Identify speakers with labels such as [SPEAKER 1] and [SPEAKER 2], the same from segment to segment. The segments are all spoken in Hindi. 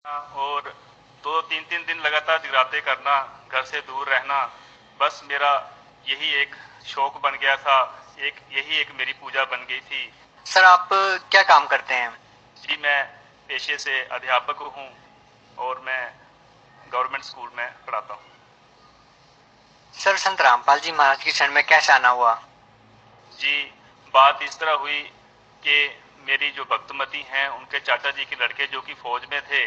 [SPEAKER 1] और दो तीन तीन दिन लगातार जगराते करना, घर से दूर रहना, बस मेरा यही एक शौक बन गया था। यही एक मेरी पूजा बन गई थी।
[SPEAKER 2] सर आप क्या काम करते हैं?
[SPEAKER 1] जी, मैं पेशे से अध्यापक हूँ और मैं गवर्नमेंट स्कूल में पढ़ाता हूँ।
[SPEAKER 2] सर संत रामपाल जी महाराज की शरण में कैसे आना हुआ?
[SPEAKER 1] जी, बात इस तरह हुई कि मेरी जो भक्तमती हैं उनके चाचा जी के लड़के जो कि फौज में थे,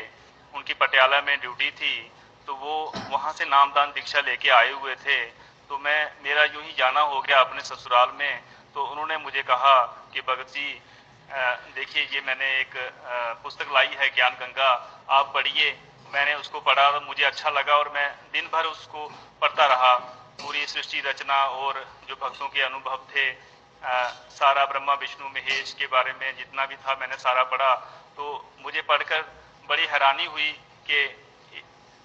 [SPEAKER 1] उनकी पटियाला में ड्यूटी थी, तो वो वहाँ से नामदान दीक्षा लेके आए हुए थे। तो मेरा यूं ही जाना हो गया अपने ससुराल में। तो उन्होंने मुझे कहा कि भगत जी, देखिए ये मैंने एक पुस्तक लाई है ज्ञान गंगा, आप पढ़िए। मैंने उसको पढ़ा और मुझे अच्छा लगा और मैं दिन भर उसको पढ़ता रहा। पूरी सृष्टि रचना और जो भक्तों के अनुभव थे, सारा ब्रह्मा विष्णु महेश के बारे में जितना भी था मैंने सारा पढ़ा। तो मुझे पढ़कर बड़ी हैरानी हुई कि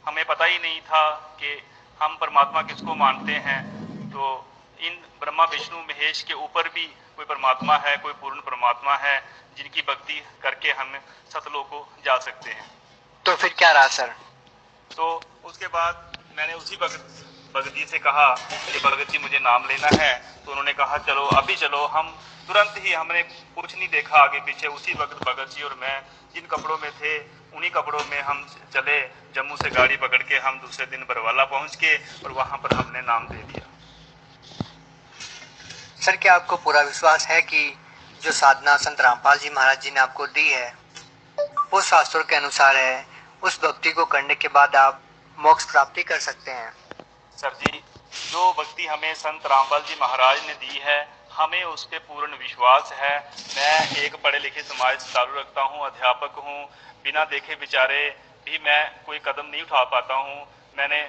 [SPEAKER 1] हमें पता ही नहीं था कि हम परमात्मा किसको मानते हैं। तो इन ब्रह्मा विष्णु महेश के ऊपर भी कोई परमात्मा है, कोई पूर्ण परमात्मा है जिनकी भक्ति करके हम सतलोक को जा सकते हैं।
[SPEAKER 2] तो फिर क्या रहा सर?
[SPEAKER 1] तो उसके बाद मैंने उसी भगत जी से कहा कि भगत जी मुझे नाम लेना है। तो उन्होंने कहा चलो अभी चलो। हम तुरंत ही, हमने कुछ नहीं देखा आगे पीछे, उसी वक्त भगत जी और मैं जिन कपड़ों में थे उन्हीं कपड़ों में हम चले। जम्मू से गाड़ी पकड़ के हम दूसरे दिन बरवाला पहुंच के और वहां पर हमने नाम दे दिया।
[SPEAKER 2] सर क्या आपको पूरा विश्वास है कि जो साधना संत रामपाल जी महाराज जी ने आपको दी है वो शास्त्रों के अनुसार है, उस भक्ति को करने के बाद आप मोक्ष प्राप्ति कर सकते हैं?
[SPEAKER 1] सर जी, जो भक्ति हमें संत रामपाल जी महाराज ने दी है, हमें उस पर पूर्ण विश्वास है। मैं एक पढ़े लिखे समाज से ताल्लुक रखता हूँ, अध्यापक हूँ। बिना देखे विचारे भी मैं कोई कदम नहीं उठा पाता हूँ। मैंने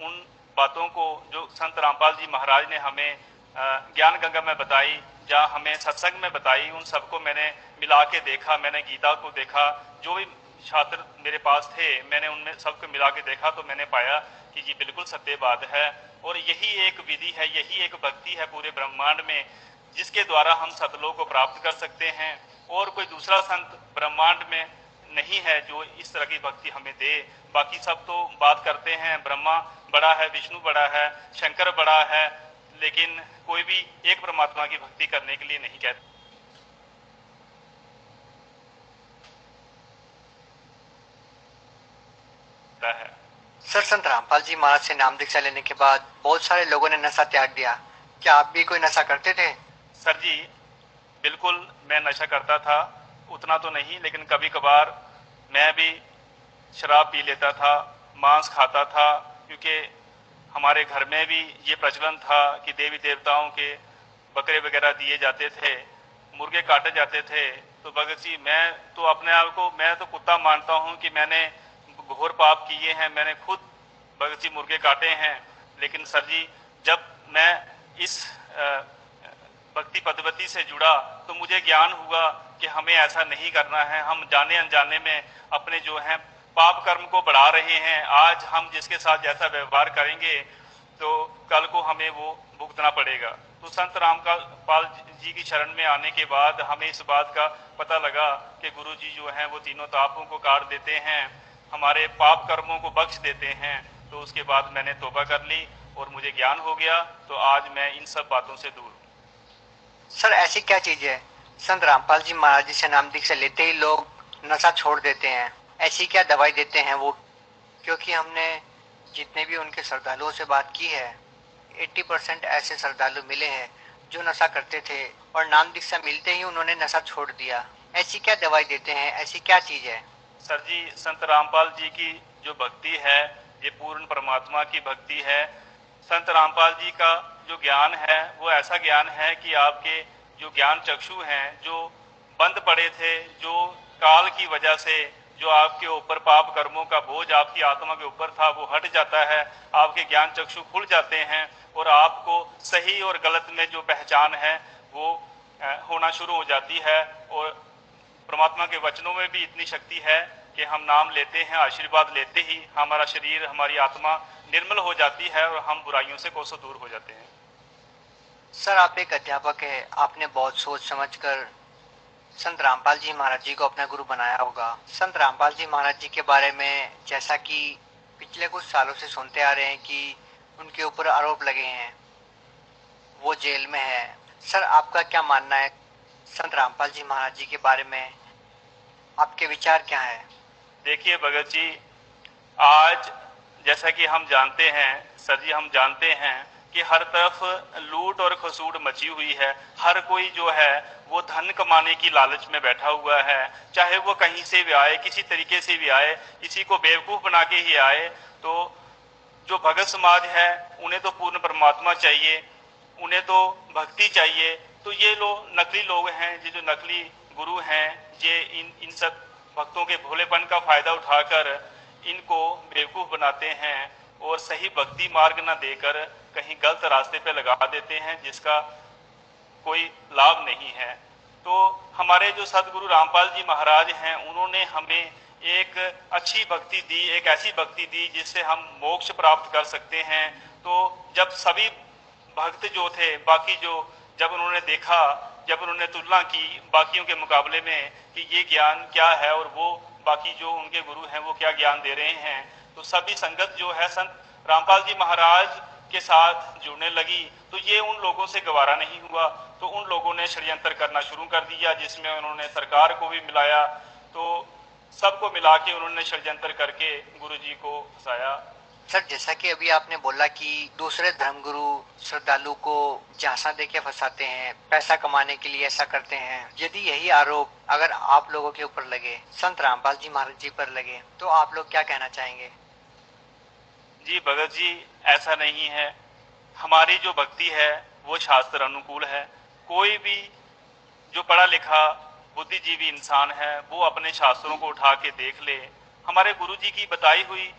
[SPEAKER 1] उन बातों को जो संत रामपाल जी महाराज ने हमें ज्ञान गंगा में बताई, जहाँ हमें सत्संग में बताई, उन सबको मैंने मिला के देखा। मैंने गीता को देखा, जो भी छात्र मेरे पास थे मैंने उनमें सबको मिला के देखा, तो मैंने पाया कि ये बिल्कुल सत्य बात है। और यही एक विधि है, यही एक भक्ति है पूरे ब्रह्मांड में जिसके द्वारा हम सतलोक को प्राप्त कर सकते हैं। और कोई दूसरा संत ब्रह्मांड में नहीं है जो इस तरह की भक्ति हमें दे। बाकी सब तो बात करते हैं, ब्रह्मा बड़ा है, विष्णु बड़ा है, शंकर बड़ा है, लेकिन कोई भी एक परमात्मा की भक्ति करने के लिए नहीं कहता है।
[SPEAKER 2] सर संत रामपाल जी महाराज से नाम दीक्षा लेने के बाद बहुत सारे लोगों ने नशा त्याग दिया, क्या आप भी कोई नशा करते थे?
[SPEAKER 1] सर जी, बिल्कुल मैं नशा करता था, उतना तो नहीं, लेकिन कभी कभार मैं भी शराब पी लेता था, मांस खाता था, क्योंकि हमारे घर में भी ये प्रचलन था कि देवी देवताओं के बकरे वगैरह दिए जाते थे, मुर्गे काटे जाते थे। तो भगत जी, मैं तो कुत्ता मानता हूँ कि मैंने घोर पाप किए हैं, मैंने खुद भगत जी मुर्गे काटे हैं। लेकिन सर जी, जब मैं इस भक्ति पद्धति से जुड़ा तो मुझे ज्ञान हुआ कि हमें ऐसा नहीं करना है। हम जाने अनजाने में अपने जो है पाप कर्म को बढ़ा रहे हैं। आज हम जिसके साथ जैसा व्यवहार करेंगे तो कल को हमें वो भुगतना पड़ेगा। तो संत रामपाल जी की शरण में आने के बाद हमें इस बात का पता लगा कि गुरु जी जो हैं वो तीनों तापों को काट देते हैं, हमारे पाप कर्मों को बख्श देते हैं। तो उसके बाद मैंने तौबा कर ली और मुझे ज्ञान हो गया। तो आज मैं इन सब बातों से दूर हूँ।
[SPEAKER 2] सर ऐसी क्या चीज है संत रामपाल जी महाराज जी से नाम दीक्षा लेते ही लोग नशा छोड़ देते हैं? ऐसी क्या दवाई देते हैं वो? क्योंकि हमने जितने भी उनके श्रद्धालुओं से बात की है, 80% ऐसे श्रद्धालु मिले हैं जो नशा करते थे और नाम दीक्षा मिलते ही उन्होंने नशा छोड़ दिया। ऐसी क्या दवाई देते हैं, ऐसी क्या चीज है?
[SPEAKER 1] सर जी, संत रामपाल जी की जो भक्ति है ये पूर्ण परमात्मा की भक्ति है। संत रामपाल जी का जो ज्ञान है वो ऐसा ज्ञान है कि आपके जो ज्ञान चक्षु हैं, जो बंद पड़े थे, जो काल की वजह से जो आपके ऊपर पाप कर्मों का बोझ आपकी आत्मा के ऊपर था वो हट जाता है। आपके ज्ञान चक्षु खुल जाते हैं और आपको सही और गलत में जो पहचान है वो होना शुरू हो जाती है। और परमात्मा के वचनों में भी इतनी शक्ति है कि हम नाम लेते हैं, आशीर्वाद लेते ही हमारा शरीर, हमारी आत्मा निर्मल हो जाती है और हम बुराइयों से कोसों दूर हो जाते हैं।
[SPEAKER 2] सर आप एक अध्यापक है, आपने बहुत सोच समझ कर संत रामपाल जी महाराज जी को अपना गुरु बनाया होगा। संत रामपाल जी महाराज जी के बारे में जैसा कि पिछले कुछ सालों से सुनते आ रहे हैं कि उनके ऊपर आरोप लगे हैं, वो जेल में है। सर, आपका क्या मानना है संत रामपाल जी महाराज जी के बारे में? आपके विचार क्या है?
[SPEAKER 1] देखिए भगत जी, आज जैसा कि हम जानते हैं, सर जी, हम जानते हैं कि हर तरफ लूट और खसूट मची हुई है। हर कोई जो है वो धन कमाने की लालच में बैठा हुआ है, चाहे वो कहीं से भी आए, किसी तरीके से भी आए, किसी को बेवकूफ बना के ही आए। तो जो भगत समाज है उन्हें तो पूर्ण परमात्मा चाहिए, उन्हें तो भक्ति चाहिए। तो ये लोग नकली लोग हैं, ये जो नकली गुरु हैं, ये इन सब भक्तों के भोलेपन का फायदा उठाकर इनको बेवकूफ बनाते हैं और सही भक्ति मार्ग न देकर कहीं गलत रास्ते पे लगा देते हैं, जिसका कोई लाभ नहीं है। तो हमारे जो सदगुरु रामपाल जी महाराज हैं, उन्होंने हमें एक अच्छी भक्ति दी, एक ऐसी भक्ति दी जिससे हम मोक्ष प्राप्त कर सकते हैं। तो जब सभी भक्त जो थे, बाकी जो, जब उन्होंने देखा, जब उन्होंने तुलना की बाकियों के मुकाबले में कि ये ज्ञान क्या है और वो बाकी जो उनके गुरु हैं वो क्या ज्ञान दे रहे हैं, तो सभी संगत जो है संत रामपाल जी महाराज के साथ जुड़ने लगी। तो ये उन लोगों से गवारा नहीं हुआ, तो उन लोगों ने षड्यंत्र करना शुरू कर दिया, जिसमें उन्होंने सरकार को भी मिलाया। तो सबको मिला के उन्होंने षड्यंत्र करके गुरु जी को फंसाया।
[SPEAKER 2] सर, जैसा कि अभी आपने बोला कि दूसरे धर्मगुरु श्रद्धालु को झांसा देके फंसाते हैं, पैसा कमाने के लिए ऐसा करते हैं। यदि यही आरोप अगर आप लोगों के ऊपर लगे, संत रामपाल जी महाराज जी पर लगे, तो आप लोग क्या कहना चाहेंगे?
[SPEAKER 1] जी भगत जी, ऐसा नहीं है। हमारी जो भक्ति है वो शास्त्र अनुकूल है। कोई भी जो पढ़ा लिखा बुद्धिजीवी इंसान है वो अपने शास्त्रों को उठा के देख ले, हमारे गुरु जी की बताई हुई,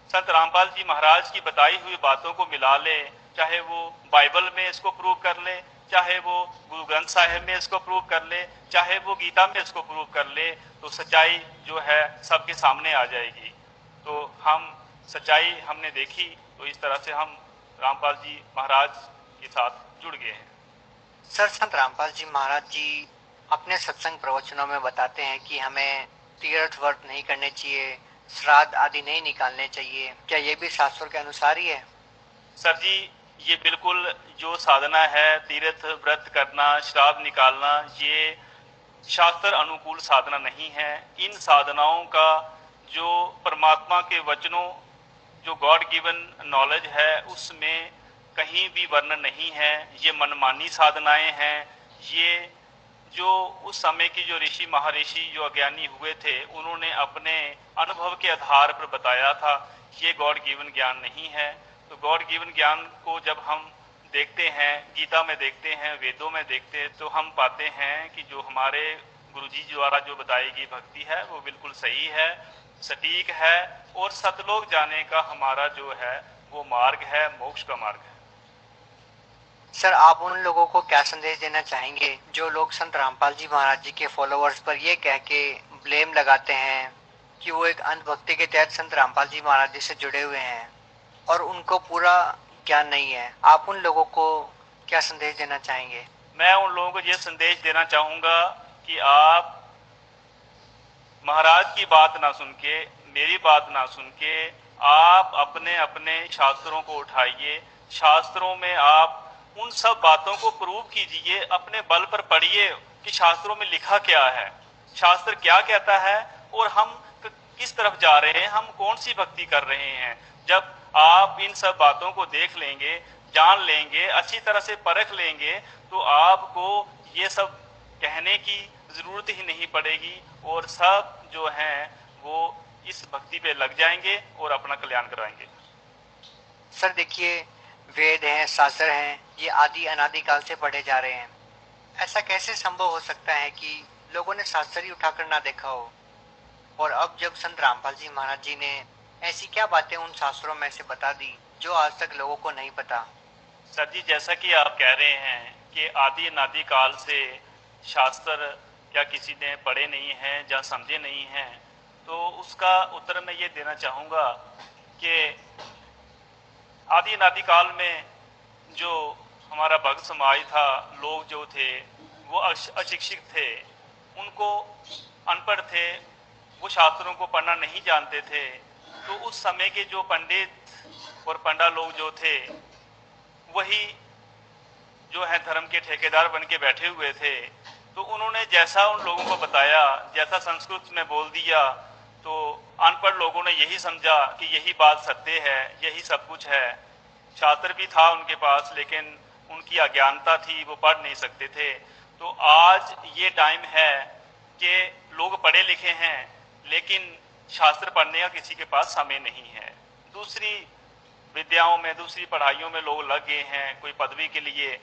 [SPEAKER 1] संत रामपाल जी महाराज की बताई हुई बातों को मिला ले, चाहे वो बाइबल में इसको प्रूव कर ले, चाहे वो गुरु ग्रंथ साहिब में इसको प्रूव कर ले, चाहे वो गीता में इसको प्रूव कर ले, तो सच्चाई जो है सबके सामने आ जाएगी। तो हम सच्चाई हमने देखी, तो इस तरह से हम रामपाल जी महाराज के साथ जुड़ गए हैं।
[SPEAKER 2] सर, संत रामपाल जी महाराज जी अपने सत्संग प्रवचनों में बताते हैं कि हमें तीर्थ व्रत नहीं करने चाहिए, श्राद्ध आदि नहीं निकालने चाहिए। क्या ये भी शास्त्रों के अनुसार ही है?
[SPEAKER 1] सर जी, ये बिल्कुल जो साधना है, तीर्थ व्रत करना, श्राद्ध निकालना, ये शास्त्र अनुकूल साधना नहीं है। इन साधनाओं का जो परमात्मा के वचनों, जो गॉड गिवन नॉलेज है, उसमें कहीं भी वर्णन नहीं है। ये मनमानी साधनाएं हैं। ये जो उस समय की जो ऋषि महर्षि जो अज्ञानी हुए थे, उन्होंने अपने अनुभव के आधार पर बताया था। ये गॉड गिवन ज्ञान नहीं है। तो गॉड गिवन ज्ञान को जब हम देखते हैं, गीता में देखते हैं, वेदों में देखते हैं, तो हम पाते हैं कि जो हमारे गुरुजी द्वारा जो बताई गई भक्ति है वो बिल्कुल सही है, सटीक है, और सतलोक जाने का हमारा जो है वो मार्ग है, मोक्ष का मार्ग है।
[SPEAKER 2] सर, आप उन लोगों को क्या संदेश देना चाहेंगे जो लोग संत रामपाल जी महाराज जी के फॉलोअर्स पर ये कह के ब्लेम लगाते हैं कि वो एक अंधभक्ति के तहत संत रामपाल जी महाराज जी से जुड़े हुए हैं और उनको पूरा ज्ञान नहीं है? आप उन लोगों को क्या संदेश देना चाहेंगे?
[SPEAKER 1] मैं उन लोगों को ये संदेश देना चाहूंगा कि आप महाराज की बात ना सुन के, मेरी बात ना सुन के, आप अपने अपने शास्त्रों को उठाइए। शास्त्रों में आप उन सब बातों को प्रूव कीजिए, अपने बल पर पढ़िए कि शास्त्रों में लिखा क्या है, शास्त्र क्या कहता है और हम किस तरफ जा रहे हैं, हम कौन सी भक्ति कर रहे हैं। जब आप इन सब बातों को देख लेंगे, जान लेंगे, अच्छी तरह से परख लेंगे, तो आपको ये सब कहने की जरूरत ही नहीं पड़ेगी और सब जो हैं वो इस भक्ति पे लग जाएंगे और अपना कल्याण कराएंगे।
[SPEAKER 2] सर देखिए, वेद हैं, शास्त्र हैं, ये आदि अनादिकाल से पढ़े जा रहे हैं। ऐसा कैसे संभव हो सकता है कि लोगों ने शास्त्र ही उठाकर ना देखा हो? और अब जब संत रामपाल जी महाराज जी ने ऐसी क्या बातें उन शास्त्रों में से बता दी जो आज तक लोगों को नहीं पता?
[SPEAKER 1] सर जी, जैसा कि आप कह रहे हैं कि आदि अनादि काल से शास्त्र क्या किसी ने पढ़े नहीं हैं या समझे नहीं हैं, तो उसका उत्तर मैं ये देना चाहूँगा कि आदि अनादि काल में जो हमारा भक्त समाज था, लोग जो थे वो अशिक्षित थे, उनको अनपढ़ थे, वो शास्त्रों को पढ़ना नहीं जानते थे। तो उस समय के जो पंडित और पंडा लोग जो थे, वही जो है धर्म के ठेकेदार बन के बैठे हुए थे। तो उन्होंने जैसा उन लोगों को बताया, जैसा संस्कृत में बोल दिया, तो अनपढ़ लोगों ने यही समझा कि यही बात सत्य है, यही सब कुछ है। शास्त्र भी था उनके पास, लेकिन उनकी अज्ञानता थी, वो पढ़ नहीं सकते थे। तो आज ये टाइम है कि लोग पढ़े लिखे हैं, लेकिन शास्त्र पढ़ने का किसी के पास समय नहीं है। दूसरी विद्याओं में, दूसरी पढ़ाइयों में लोग लग गए हैं। कोई पदवी के लिए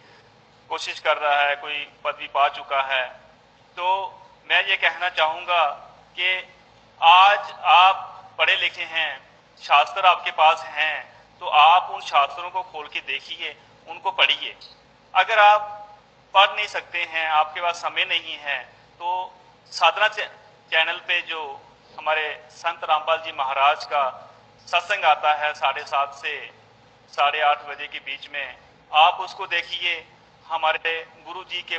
[SPEAKER 1] कोशिश कर रहा है, कोई पदवी पा चुका है। तो मैं ये कहना चाहूँगा कि आज आप पढ़े लिखे हैं, शास्त्र आपके पास हैं, तो आप उन शास्त्रों को खोल के देखिए, उनको पढ़िए। अगर आप पढ़ नहीं सकते हैं, आपके पास समय नहीं है, तो साधना चैनल पे जो हमारे संत रामपाल जी महाराज का सत्संग आता है 7:30 से 8:30 बजे के बीच में, आप उसको देखिए। हमारे गुरु जी के